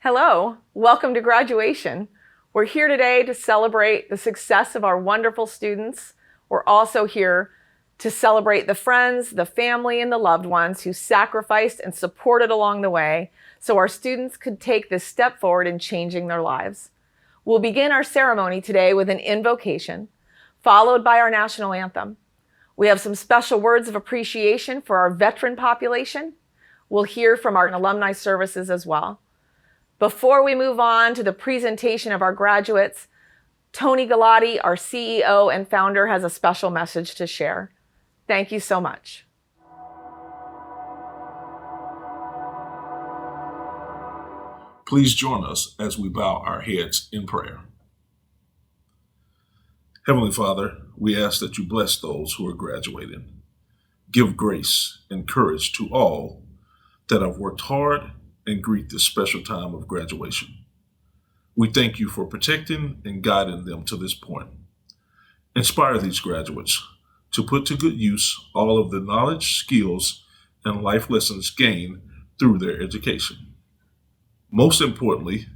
Hello, welcome to graduation. We're here today to celebrate the success of our wonderful students. We're also here to celebrate the friends, the family, and the loved ones who sacrificed and supported along the way so our students could take this step forward in changing their lives. We'll begin our ceremony today with an invocation, followed by our national anthem. We have some special words of appreciation for our veteran population. We'll hear from our alumni services as well. Before we move on to the presentation of our graduates, Tony Galati, our CEO and founder, has a special message to share. Thank you so much. Please join us as we bow our heads in prayer. Heavenly Father, we ask that you bless those who are graduating. Give grace and courage to all that have worked hard and greet this special time of graduation. We thank you for protecting and guiding them to this point. Inspire these graduates to put to good use all of the knowledge, skills, and life lessons gained through their education. Most importantly,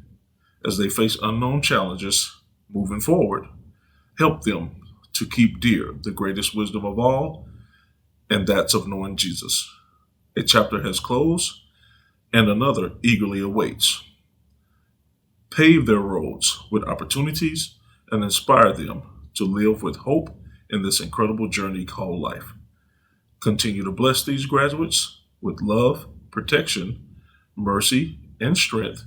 as they face unknown challenges moving forward, help them to keep dear the greatest wisdom of all, and that's of knowing Jesus. A chapter has closed, and another eagerly awaits. Pave their roads with opportunities and inspire them to live with hope in this incredible journey called life. Continue to bless these graduates with love, protection, mercy, and strength,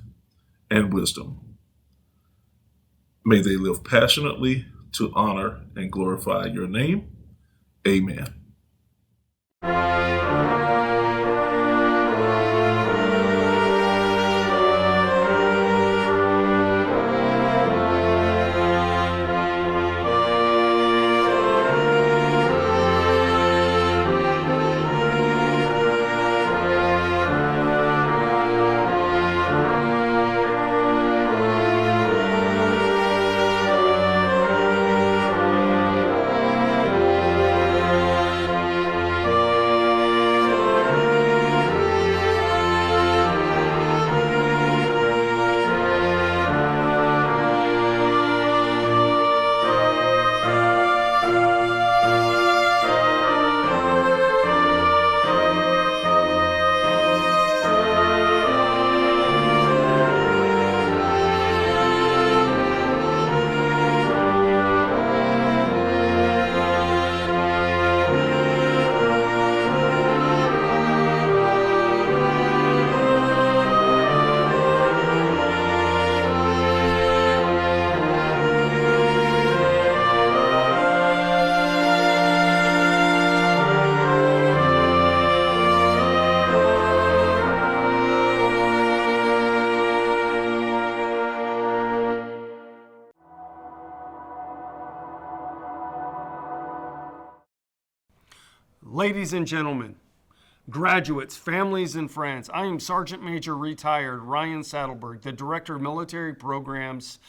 and wisdom. May they live passionately to honor and glorify your name. Amen. Ladies and gentlemen, graduates, families, and friends, I am Sergeant Major Retired Ryan Saddleberg, the Director of Military Programs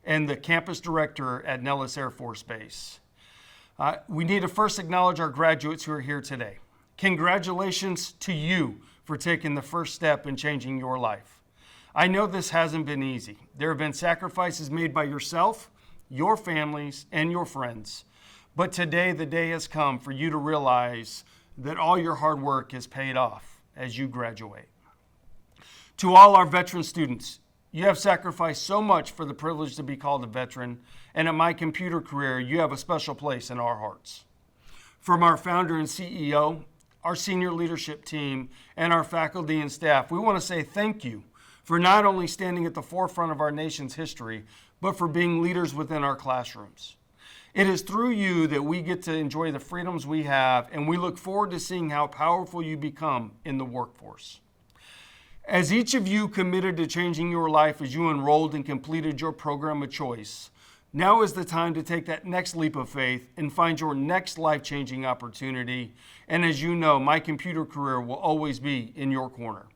and the Campus Director at Nellis Air Force Base. We need to first acknowledge our graduates who are here today. Congratulations to you for taking the first step in changing your life. I know this hasn't been easy. There have been sacrifices made by yourself, your families, and your friends. But today, the day has come for you to realize that all your hard work is paid off as you graduate. To all our veteran students, you have sacrificed so much for the privilege to be called a veteran, and at MyComputerCareer, you have a special place in our hearts. From our founder and CEO, our senior leadership team, and our faculty and staff, we want to say thank you for not only standing at the forefront of our nation's history, but for being leaders within our classrooms. It is through you that we get to enjoy the freedoms we have, and we look forward to seeing how powerful you become in the workforce. As each of you committed to changing your life as you enrolled and completed your program of choice, now is the time to take that next leap of faith and find your next life-changing opportunity. And as you know, MyComputerCareer will always be in your corner.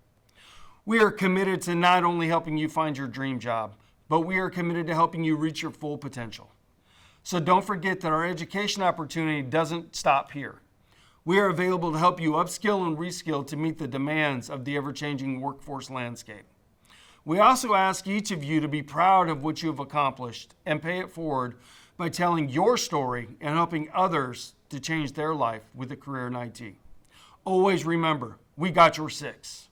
We are committed to not only helping you find your dream job, but we are committed to helping you reach your full potential. So don't forget that our education opportunity doesn't stop here. We are available to help you upskill and reskill to meet the demands of the ever-changing workforce landscape. We also ask each of you to be proud of what you have accomplished and pay it forward by telling your story and helping others to change their life with a career in IT. Always remember, we got your six.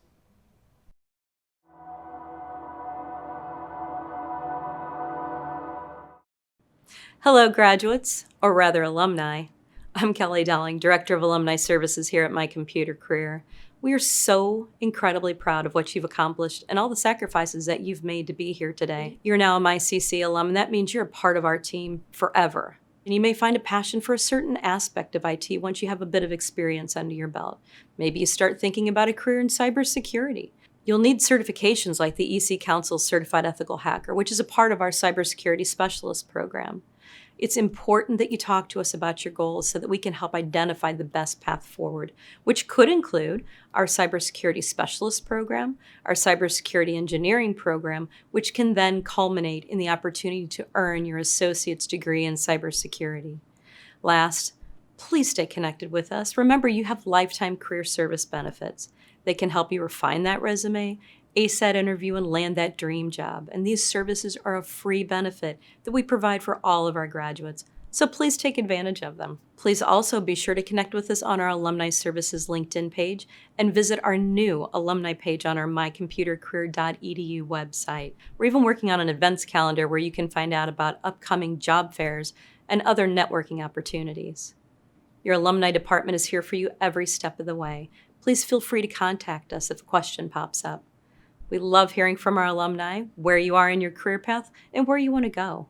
Hello, graduates, or rather alumni. I'm Kelly Dowling, Director of Alumni Services here at MyComputerCareer. We are so incredibly proud of what you've accomplished and all the sacrifices that you've made to be here today. You're now a MyCC alum, and that means you're a part of our team forever. And you may find a passion for a certain aspect of IT once you have a bit of experience under your belt. Maybe you start thinking about a career in cybersecurity. You'll need certifications like the EC Council's Certified Ethical Hacker, which is a part of our Cybersecurity Specialist program. It's important that you talk to us about your goals so that we can help identify the best path forward, which could include our Cybersecurity Specialist program, our Cybersecurity Engineering program, which can then culminate in the opportunity to earn your associate's degree in cybersecurity. Last, please stay connected with us. Remember, you have lifetime career service benefits. They can help you refine that resume, ace that interview, and land that dream job. And these services are a free benefit that we provide for all of our graduates. So please take advantage of them. Please also be sure to connect with us on our Alumni Services LinkedIn page and visit our new alumni page on our mycomputercareer.edu website. We're even working on an events calendar where you can find out about upcoming job fairs and other networking opportunities. Your alumni department is here for you every step of the way. Please feel free to contact us if a question pops up. We love hearing from our alumni, where you are in your career path, and where you want to go.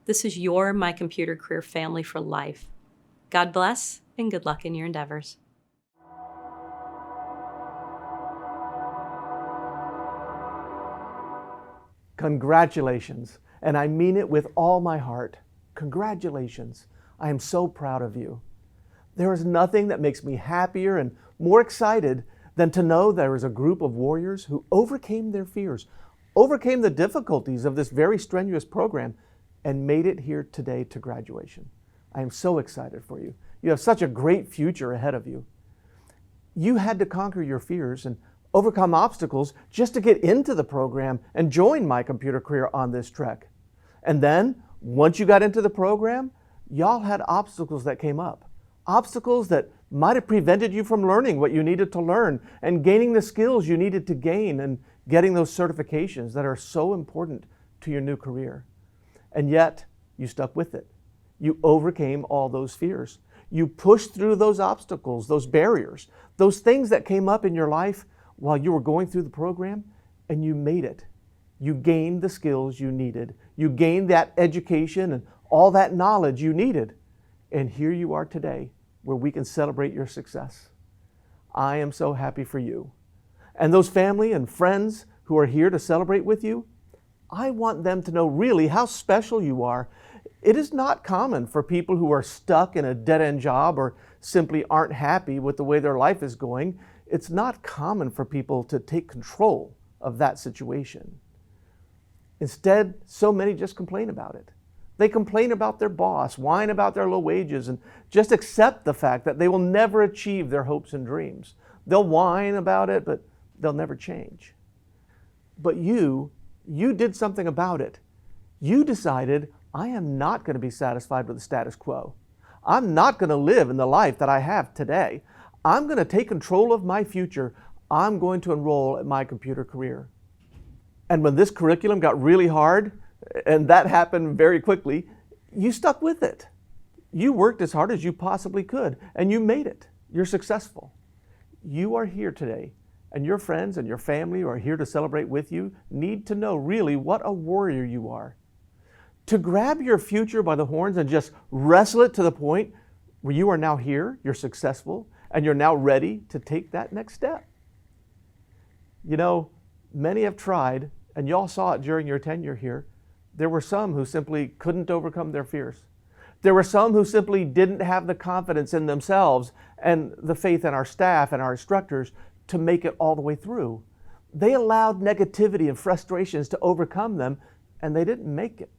This is your MyComputerCareer family for life. God bless, and good luck in your endeavors. Congratulations, and I mean it with all my heart. Congratulations. I am so proud of you. There is nothing that makes me happier and more excited than to know there is a group of warriors who overcame their fears, overcame the difficulties of this very strenuous program, and made it here today to graduation. I am so excited for you. You have such a great future ahead of you. You had to conquer your fears and overcome obstacles just to get into the program and join MyComputerCareer on this trek. And then, once you got into the program, y'all had obstacles that came up. Obstacles that might have prevented you from learning what you needed to learn and gaining the skills you needed to gain and getting those certifications that are so important to your new career. And yet, you stuck with it. You overcame all those fears. You pushed through those obstacles, those barriers, those things that came up in your life while you were going through the program, and you made it. You gained the skills you needed. You gained that education and all that knowledge you needed. And here you are today, where we can celebrate your success. I am so happy for you. And those family and friends who are here to celebrate with you, I want them to know really how special you are. It is not common for people who are stuck in a dead-end job or simply aren't happy with the way their life is going. It's not common for people to take control of that situation. Instead, so many just complain about it. They complain about their boss, whine about their low wages, and just accept the fact that they will never achieve their hopes and dreams. They'll whine about it, but they'll never change. But you did something about it. You decided, I am not going to be satisfied with the status quo. I'm not going to live in the life that I have today. I'm going to take control of my future. I'm going to enroll at MyComputerCareer. And when this curriculum got really hard, and that happened very quickly, you stuck with it. You worked as hard as you possibly could, and you made it. You're successful. You are here today, and your friends and your family who are here to celebrate with you need to know really what a warrior you are. To grab your future by the horns and just wrestle it to the point where you are now here, you're successful, and you're now ready to take that next step. You know, many have tried, and y'all saw it during your tenure here. There were some who simply couldn't overcome their fears. There were some who simply didn't have the confidence in themselves and the faith in our staff and our instructors to make it all the way through. They allowed negativity and frustrations to overcome them, and they didn't make it.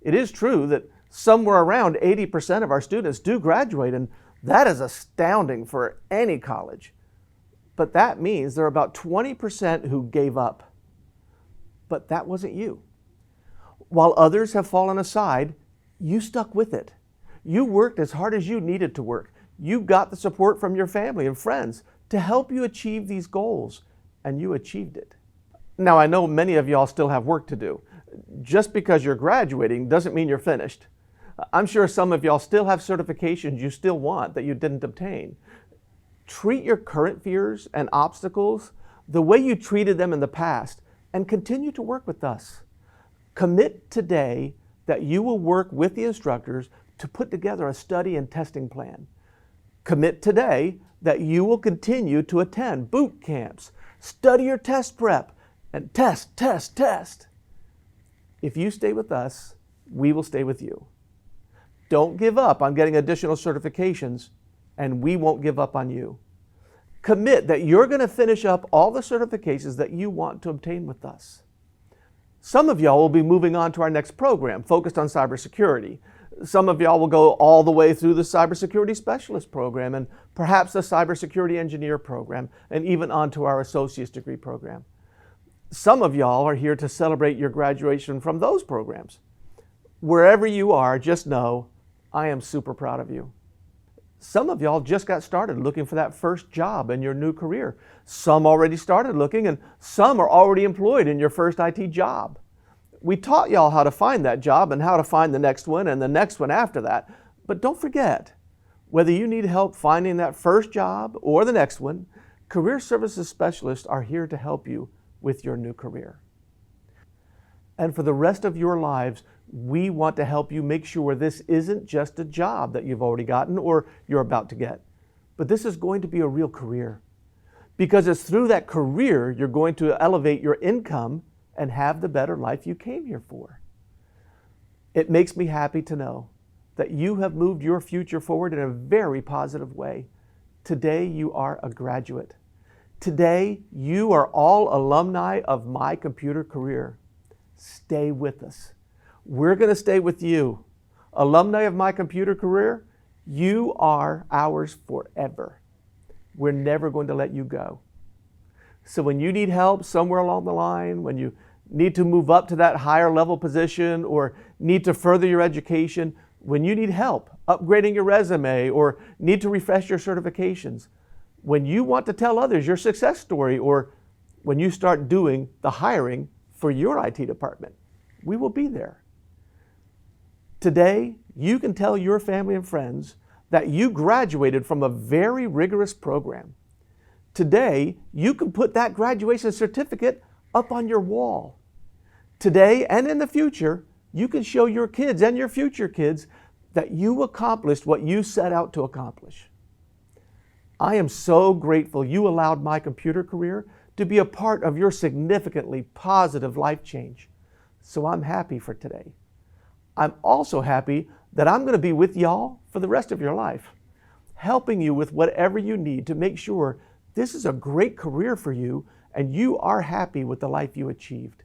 It is true that somewhere around 80% of our students do graduate, and that is astounding for any college. But that means there are about 20% who gave up. But that wasn't you. While others have fallen aside, you stuck with it. You worked as hard as you needed to work. You got the support from your family and friends to help you achieve these goals, and you achieved it. Now, I know many of y'all still have work to do. Just because you're graduating doesn't mean you're finished. I'm sure some of y'all still have certifications you still want that you didn't obtain. Treat your current fears and obstacles the way you treated them in the past and continue to work with us. Commit today that you will work with the instructors to put together a study and testing plan. Commit today that you will continue to attend boot camps, study your test prep, and test. If you stay with us, we will stay with you. Don't give up on getting additional certifications, and we won't give up on you. Commit that you're going to finish up all the certifications that you want to obtain with us. Some of y'all will be moving on to our next program focused on cybersecurity. Some of y'all will go all the way through the cybersecurity specialist program and perhaps the cybersecurity engineer program and even onto our associate's degree program. Some of y'all are here to celebrate your graduation from those programs. Wherever you are, just know I am super proud of you. Some of y'all just got started looking for that first job in your new career. Some already started looking, and some are already employed in your first IT job. We taught y'all how to find that job and how to find the next one and the next one after that. But don't forget, whether you need help finding that first job or the next one, career services specialists are here to help you with your new career. And for the rest of your lives, we want to help you make sure this isn't just a job that you've already gotten or you're about to get, but this is going to be a real career. Because it's through that career you're going to elevate your income and have the better life you came here for. It makes me happy to know that you have moved your future forward in a very positive way. Today you are a graduate. Today you are all alumni of MyComputerCareer. Stay with us. We're going to stay with you. Alumni of MyComputerCareer, you are ours forever. We're never going to let you go. So when you need help somewhere along the line, when you need to move up to that higher level position or need to further your education, when you need help upgrading your resume or need to refresh your certifications, when you want to tell others your success story, or when you start doing the hiring for your IT department, we will be there. Today, you can tell your family and friends that you graduated from a very rigorous program. Today, you can put that graduation certificate up on your wall. Today and in the future, you can show your kids and your future kids that you accomplished what you set out to accomplish. I am so grateful you allowed MyComputerCareer to be a part of your significantly positive life change. So I'm happy for today. I'm also happy that I'm going to be with y'all for the rest of your life, helping you with whatever you need to make sure this is a great career for you and you are happy with the life you achieved.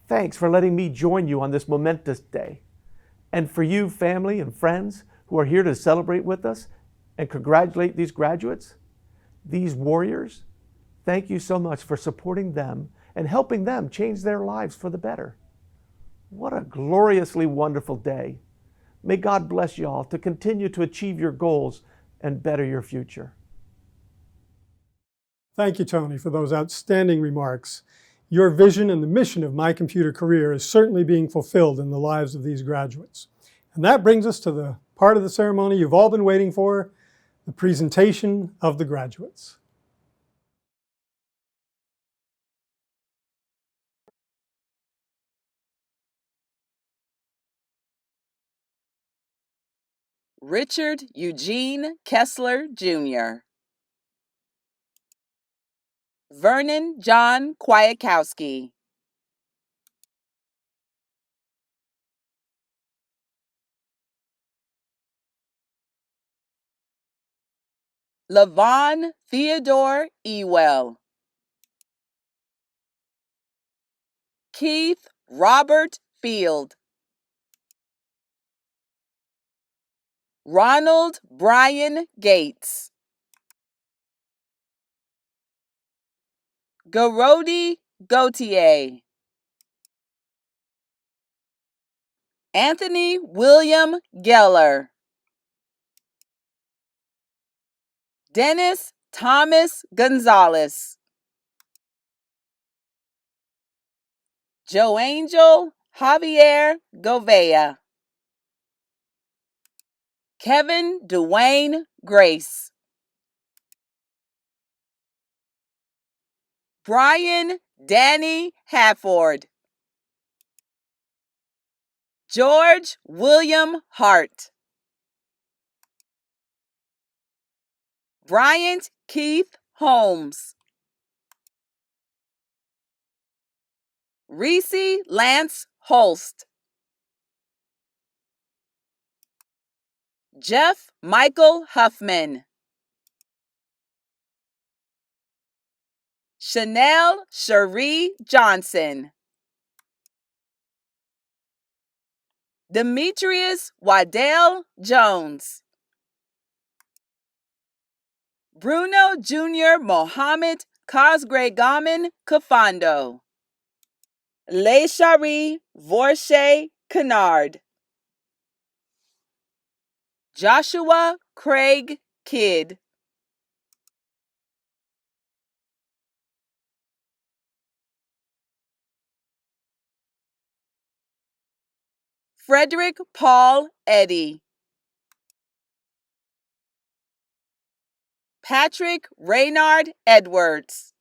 Thanks for letting me join you on this momentous day. And for you, family and friends who are here to celebrate with us and congratulate these graduates, these warriors, thank you so much for supporting them and helping them change their lives for the better. What a gloriously wonderful day. May God bless you all to continue to achieve your goals and better your future. Thank you, Tony, for those outstanding remarks. Your vision and the mission of MyComputerCareer is certainly being fulfilled in the lives of these graduates. And that brings us to the part of the ceremony you've all been waiting for, the presentation of the graduates. Richard Eugene Kessler, Jr. Vernon John Kwiatkowski. Lavon Theodore Ewell. Keith Robert Field. Ronald Brian Gates. Garodi Gautier. Anthony William Geller. Dennis Thomas Gonzalez. Joangel Javier Govea. Kevin Dwayne Grace. Brian Danny Hafford. George William Hart. Bryant Keith Holmes. Reese Lance Holst. Jeff Michael Huffman. Chanel Cherie Johnson. Demetrius Waddell Jones. Bruno Jr. Mohammed Cosgregaman Kafando. Leishari Vorshe Kennard. Joshua Craig Kidd. Frederick Paul Eddy. Patrick Raynard Edwards.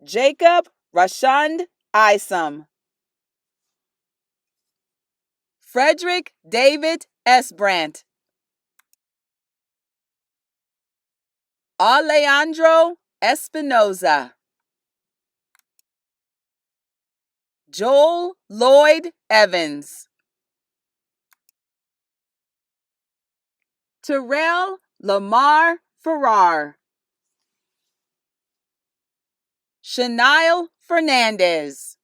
Jacob Rashund Isom. Frederick David Esbrandt. Alejandro Espinoza. Joel Lloyd Evans. Terrell Lamar Farrar. Shanail Fernandez.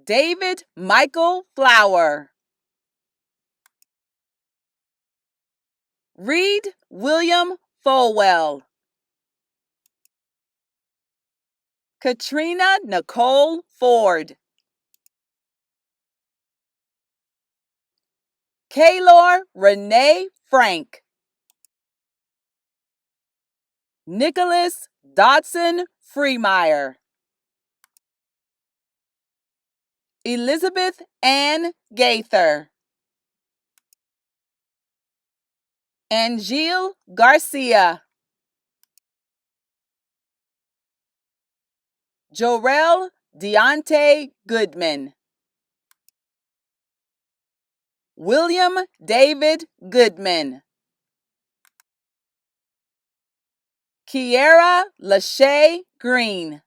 David Michael Flower. Reed William Folwell. Katrina Nicole Ford. Kaylor Renee Frank. Nicholas Dodson Freemeyer. Elizabeth Ann Gaither. Angel Garcia. Jorel Deontay Goodman. William David Goodman. Kiera Lachey Green.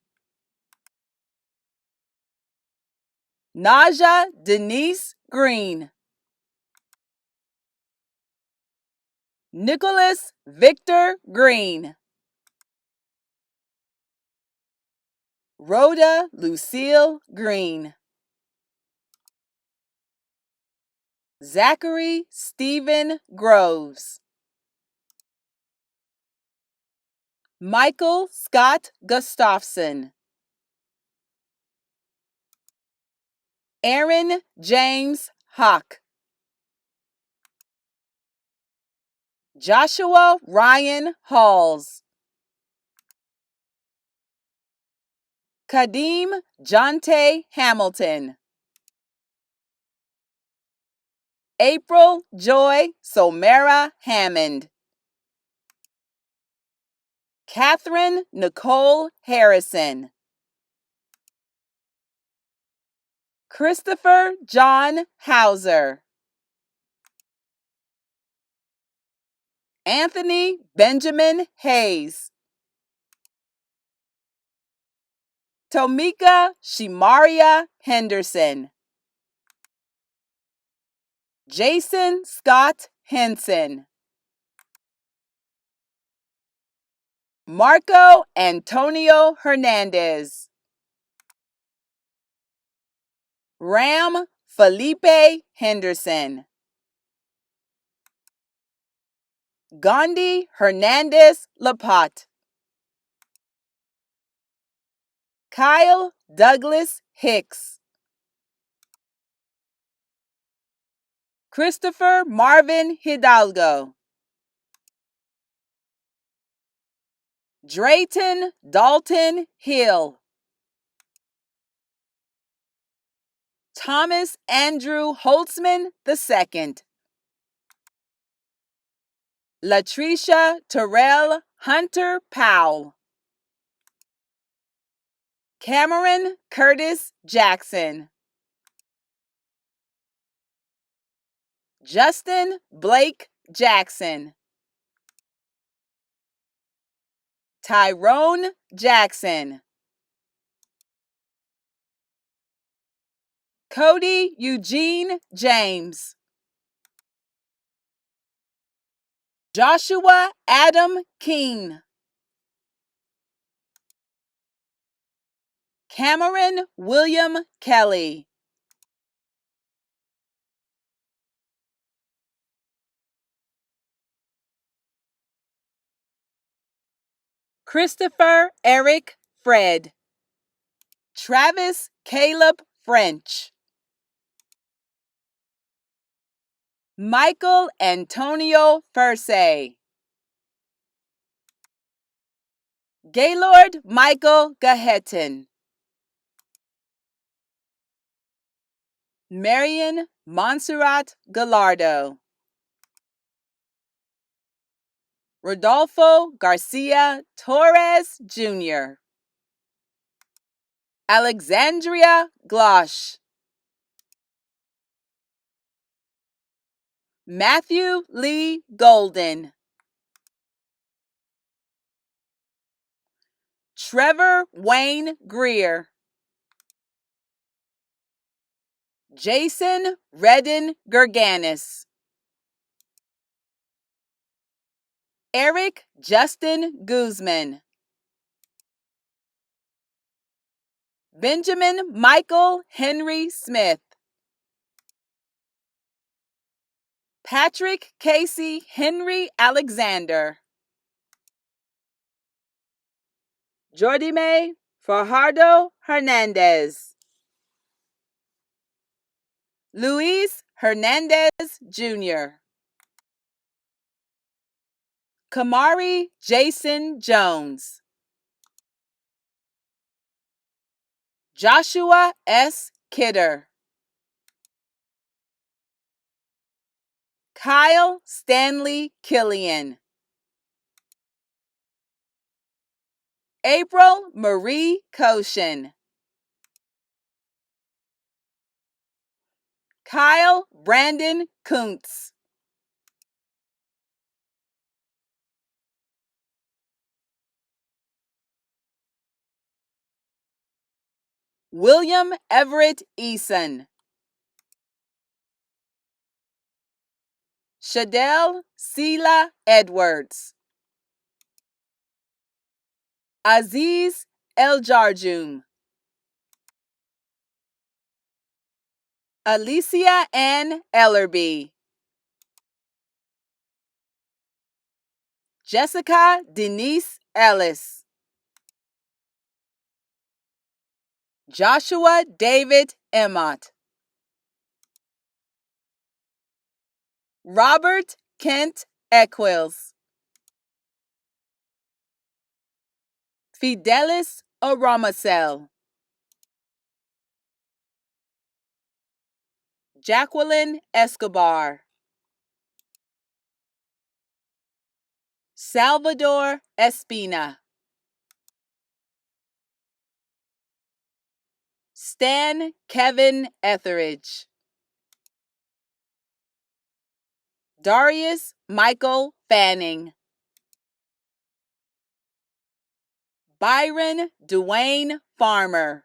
Naja Denise Green. Nicholas Victor Green. Rhoda Lucille Green. Zachary Stephen Groves. Michael Scott Gustafson. Aaron James Hawk. Joshua Ryan Halls. Kadeem Jonte Hamilton. April Joy Somera Hammond. Catherine Nicole Harrison. Christopher John Hauser. Anthony Benjamin Hayes. Tomika Shimaria Henderson. Jason Scott Henson. Marco Antonio Hernandez. Ram Felipe Henderson. Gandhi Hernandez Lapat. Kyle Douglas Hicks. Christopher Marvin Hidalgo. Drayton Dalton Hill. Thomas Andrew Holtzman II. Latricia Terrell Hunter Powell. Cameron Curtis Jackson. Justin Blake Jackson. Tyrone Jackson. Cody Eugene James. Joshua Adam Keene. Cameron William Kelly. Christopher Eric Fred. Travis Caleb French. Michael Antonio Fursay. Gaylord Michael Gahetin. Marion Montserrat Gallardo. Rodolfo Garcia Torres Jr. Alexandria Glosh. Matthew Lee Golden. Trevor Wayne Greer. Jason Redden Gerganis. Eric Justin Guzman. Benjamin Michael Henry Smith. Patrick Casey Henry Alexander. Jordime Fajardo Hernandez. Luis Hernandez Jr. Kamari Jason Jones. Joshua S. Kidder. Kyle Stanley Killian. April Marie Koshin. Kyle Brandon Kuntz. William Everett Eason. Shadell Sela Edwards. Aziz Eljarjum. Alicia Ann Ellerby. Jessica Denise Ellis. Joshua David Emmott. Robert Kent Equils. Fidelis Aramacel. Jacqueline Escobar. Salvador Espina. Stan Kevin Etheridge. Darius Michael Fanning. Byron Dwayne Farmer.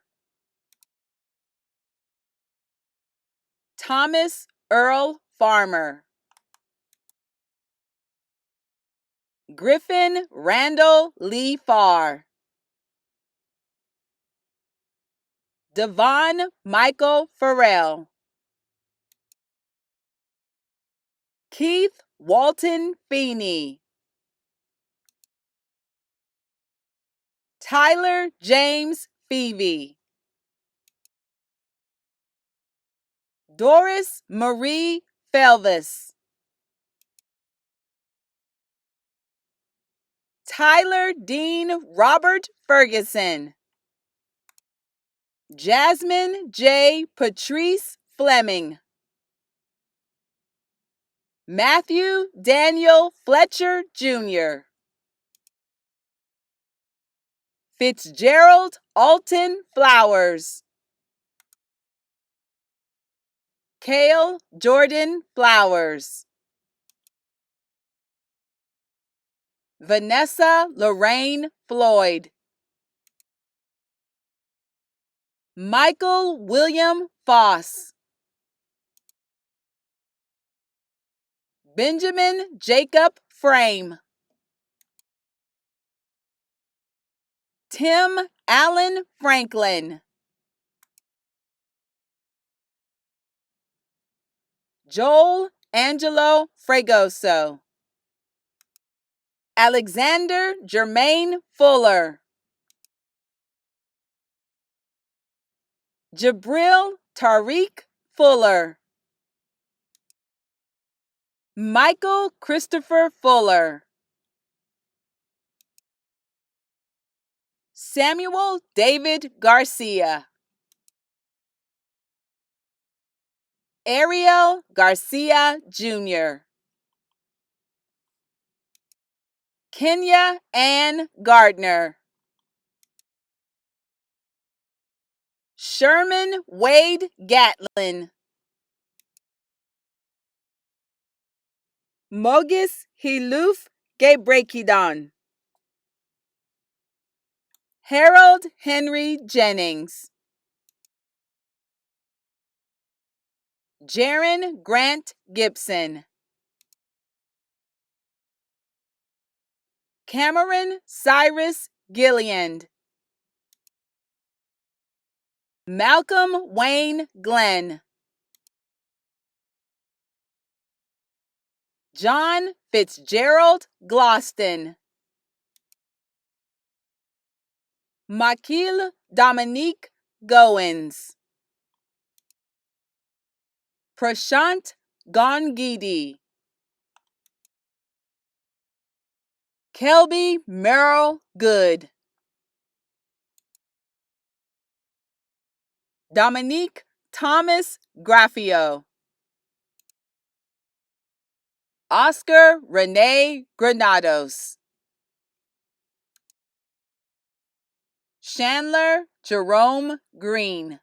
Thomas Earl Farmer. Griffin Randall Lee Farr. Devon Michael Farrell. Keith Walton Feeney. Tyler James Phoebe. Doris Marie Felvis. Tyler Dean Robert Ferguson. Jasmine J. Patrice Fleming. Matthew Daniel Fletcher Jr. Fitzgerald Alton Flowers. Cale Jordan Flowers. Vanessa Lorraine Floyd. Michael William Foss. Benjamin Jacob Frame. Tim Allen Franklin. Joel Angelo Fregoso. Alexander Jermaine Fuller. Jabril Tariq Fuller. Michael Christopher Fuller. Samuel David Garcia. Ariel Garcia Jr. Kenya Ann Gardner. Sherman Wade Gatlin. Mogis Hiluf Gebrekidon. Harold Henry Jennings. Jaron Grant Gibson. Cameron Cyrus Gilliand. Malcolm Wayne Glenn. John Fitzgerald Gloston. Makil Dominique Goins. Prashant Gongidi. Kelby Merrill Good. Dominique Thomas Graffio. Oscar Renee Granados. Chandler Jerome Green.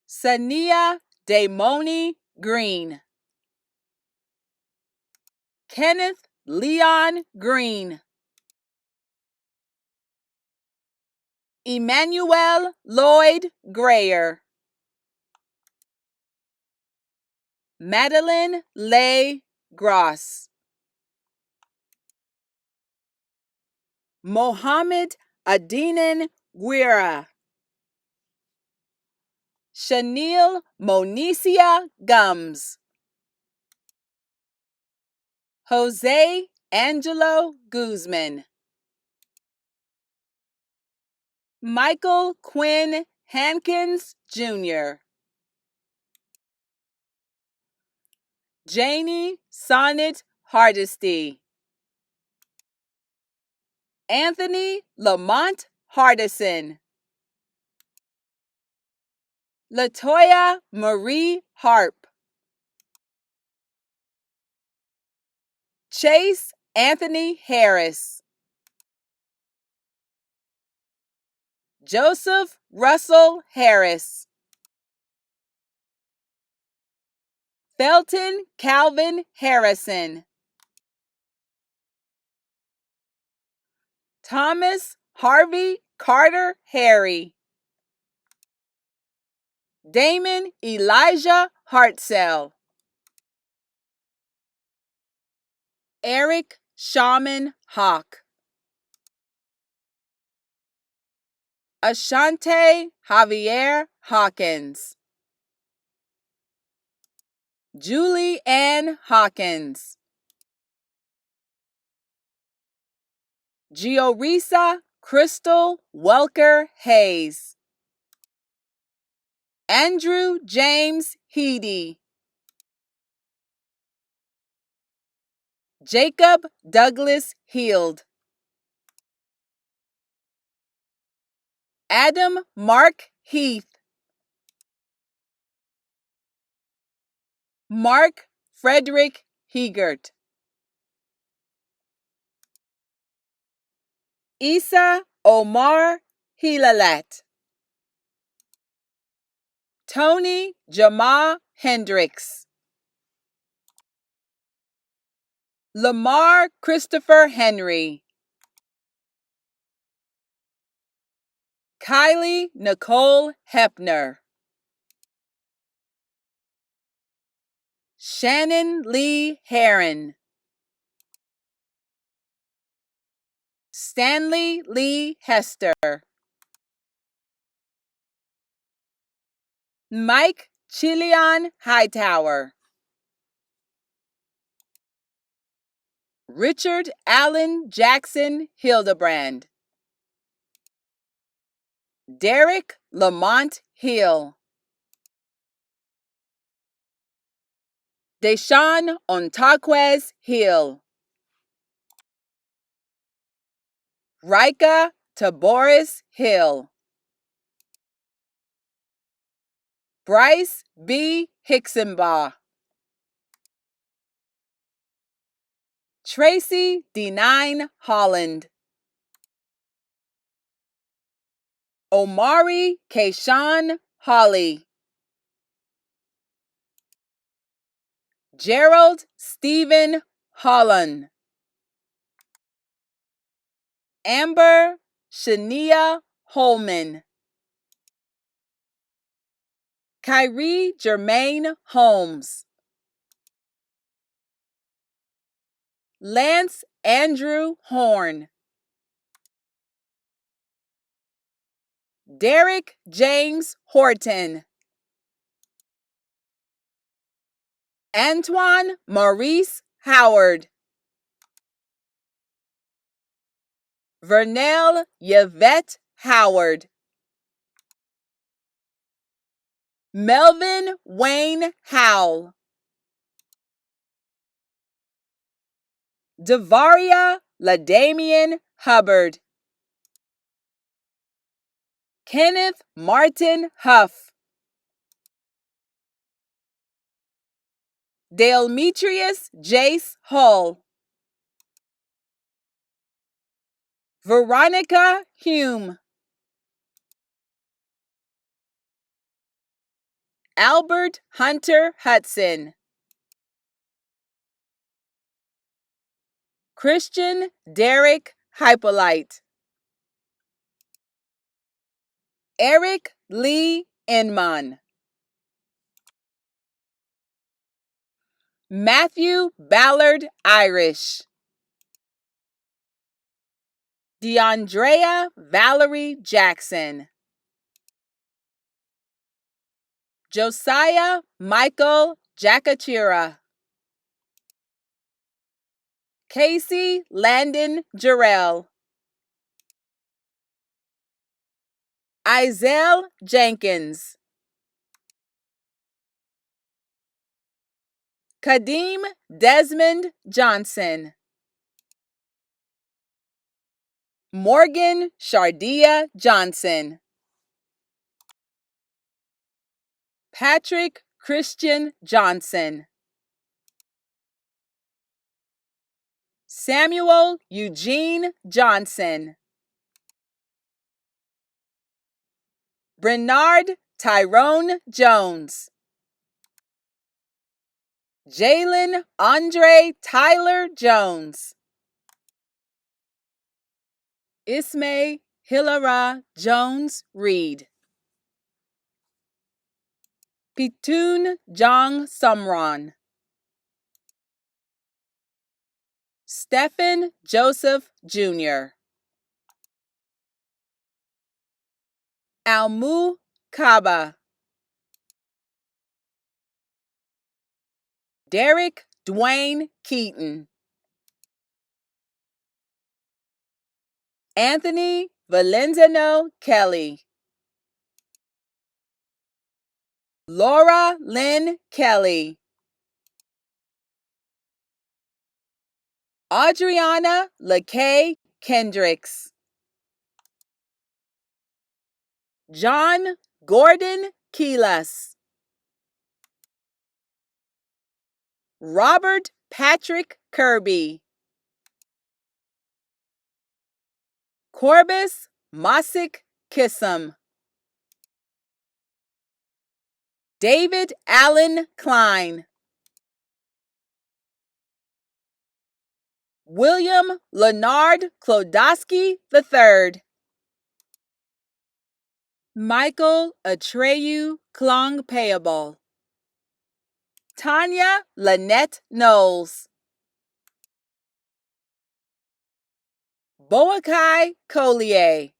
Sania Damoni Green. Kenneth Leon Green. Emmanuel Lloyd Grayer. Madeline Leigh Gross. Mohammed Adinan Guira. Chanel Monicia Gums. Jose Angelo Guzman. Michael Quinn Hankins Jr. Janie Sonnet Hardesty. Anthony Lamont Hardison. Latoya Marie Harp. Chase Anthony Harris. Joseph Russell Harris. Felton Calvin Harrison. Thomas Harvey Carter Harry. Damon Elijah Hartzell. Eric Shaman Hawk. Ashante Javier Hawkins. Julie Ann Hawkins. Giorisa Crystal Welker Hayes, Andrew James Heedy, Jacob Douglas Heald, Adam Mark Heath, Mark Frederick Heegert, Isa Omar Hilalat, Tony Jamal Hendricks, Lamar Christopher Henry, Kylie Nicole Hepner, Shannon Lee Heron, Stanley Lee Hester, Mike Chilion Hightower, Richard Allen Jackson Hildebrand, Derek Lamont Hill, Deshaun Ontaquez Hill, Rika Taboris Hill, Bryce B. Hicksenbaugh, Tracy Denine Holland, Omari Kayshawn Holly, Gerald Stephen Holland, Amber Shania Holman, Kyrie Jermaine Holmes, Lance Andrew Horn, Derek James Horton, Antoine Maurice Howard, Vernell Yvette Howard, Melvin Wayne Howell, Devaria LaDamian Hubbard, Kenneth Martin Huff, Dalemetrius Jace Hull, Veronica Hume, Albert Hunter Hudson, Christian Derek Hypolite, Eric Lee Inman, Matthew Ballard Irish, DeAndrea Valerie Jackson, Josiah Michael Jacachira, Casey Landon Jarrell, Izell Jenkins, Kadeem Desmond Johnson, Morgan Shardia Johnson, Patrick Christian Johnson, Samuel Eugene Johnson, Bernard Tyrone Jones, Jalen Andre Tyler Jones, Ismay Hilara Jones Reed, Pitun Jong Sumron, Stephen Joseph Jr., Almu Kaba, Derek Dwayne Keaton, Anthony Valentino Kelly. Laura Lynn Kelly. Adriana LaKay Kendricks. John Gordon Keelas. Robert Patrick Kirby. Corbus Mosick Kissam. David Allen Klein. William Leonard Klodowski III. Michael Atreyu Klong Payable. Tanya Lynette Knowles. Boakai Collier.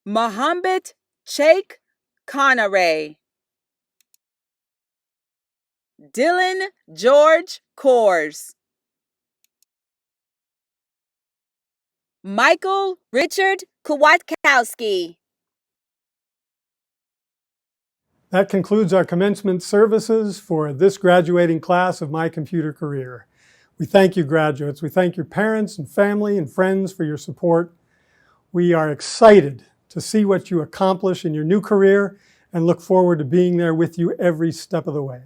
Mohammed Sheikh Conare. Dylan George Coors. Michael Richard Kwiatkowski. That concludes our commencement services for this graduating class of My Computer Career. We thank you, graduates. We thank your parents and family and friends for your support. We are excited to see what you accomplish in your new career and look forward to being there with you every step of the way.